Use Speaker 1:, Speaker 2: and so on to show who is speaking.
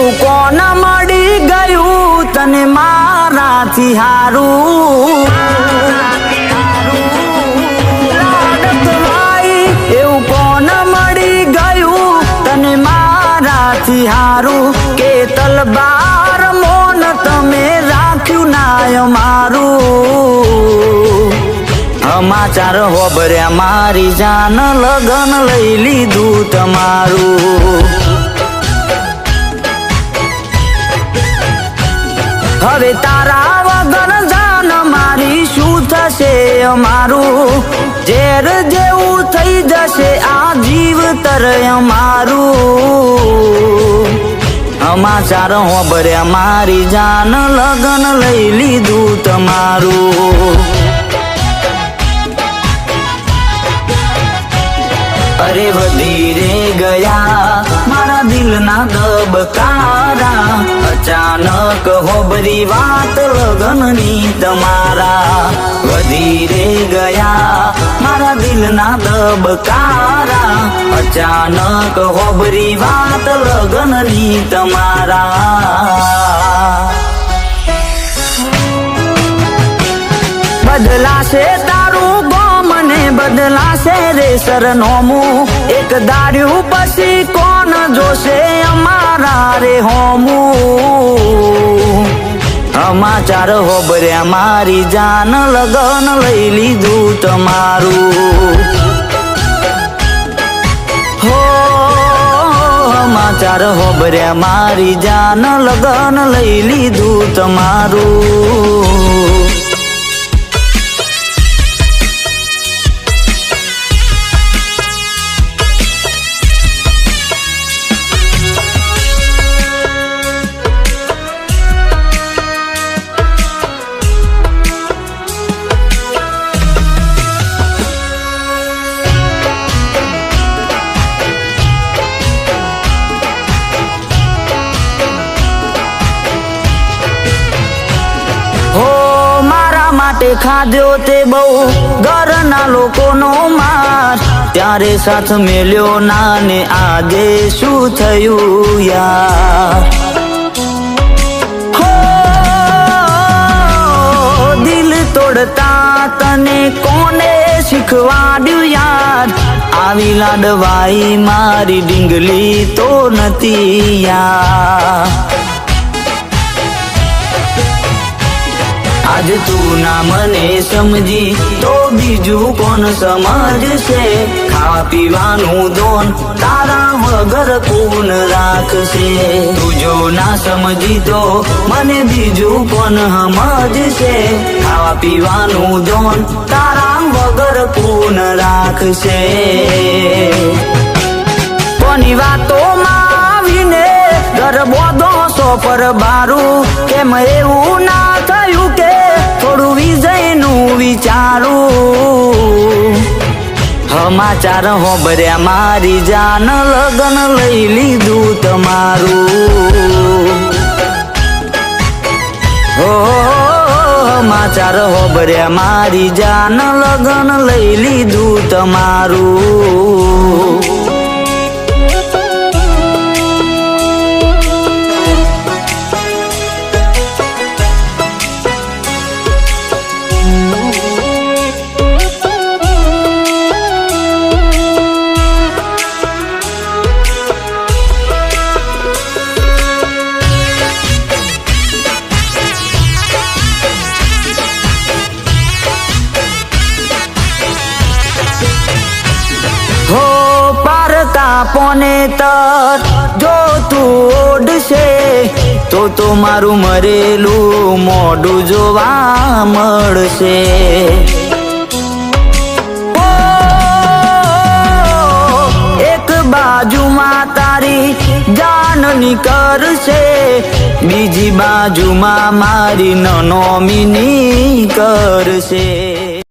Speaker 1: એવું કોણ મળી ગયું તને મારાથી હારું? એવું કોણ મળી ગયું તને મારાથી હારું? કે તલવાર મોન તમે રાખ્યું નાય મારું? સમાચાર હોબર્યા મારી જાન લગન લઈ લીધું તમારું. હવે તારા વગર જાન મારી શું થશે અમારું? ઝેર જેવું થઈ જશે આ જીવતર અમારું. સમાચાર હોબર્યા મારી જાન લગન લઈ લીધું તમારું. અરે વધી રે ગયા મારા દિલના દબકારા, અચાનક હોબરી વાત લગનની તમારા. વધી રે ગયા મારા દિલના દબકારા, અચાનક હોબરી વાત લગનની તમારા. બદલાશે તારું મને બદલાશે રે સરનોમું, એક દાડ્યું પછી કોણ જોશે અમારા રે હોમું. સમાચાર હોબર્યા મારી જાન લગન લઈ લીધું તમારું. હો સમાચાર હોબર્યા મારી જાન લગન લઈ લીધું તમારું. માટે ખાધ્યો તે બહુ ઘરના લોકોનો માર, ત્યારે સાથ મેલ્યો ના ને આજે શું થયું યાર? હો દિલ તોડતા તને કોને શીખવાડ્યું યાર? આવી લાડવાઈ મારી ડીંગલી તો નથી યાર. આજ તું ના મને સમજી તો બીજું કોણ સમજશે? ખાવા પીવાનું દોન તારા વગર કોણ રાખશે? તું જો ના સમજી તો મને બીજું કોણ સમજશે? ખાવા પીવાનું દોન તારા વગર કોણ રાખશે? કોની વાતોમાં આવીને ઘર બોધો સો પર બારું, કેમ એવું ના થયું કે થોડું વિજયનું વિચારું? સમાચાર હોબર્યા મારી જાન લગન લઈ લીધું તમારું. હો સમાચાર હોબર્યા મારી જાન લગન લઈ લીધું તમારું. પોને તર જો તું ઓડશે તો મારું મરેલું મોઢું જોવા મળશે. એક બાજુમાં તારી જાન નીકળશે, બીજી બાજુમાં મારી નોમિની કરશે.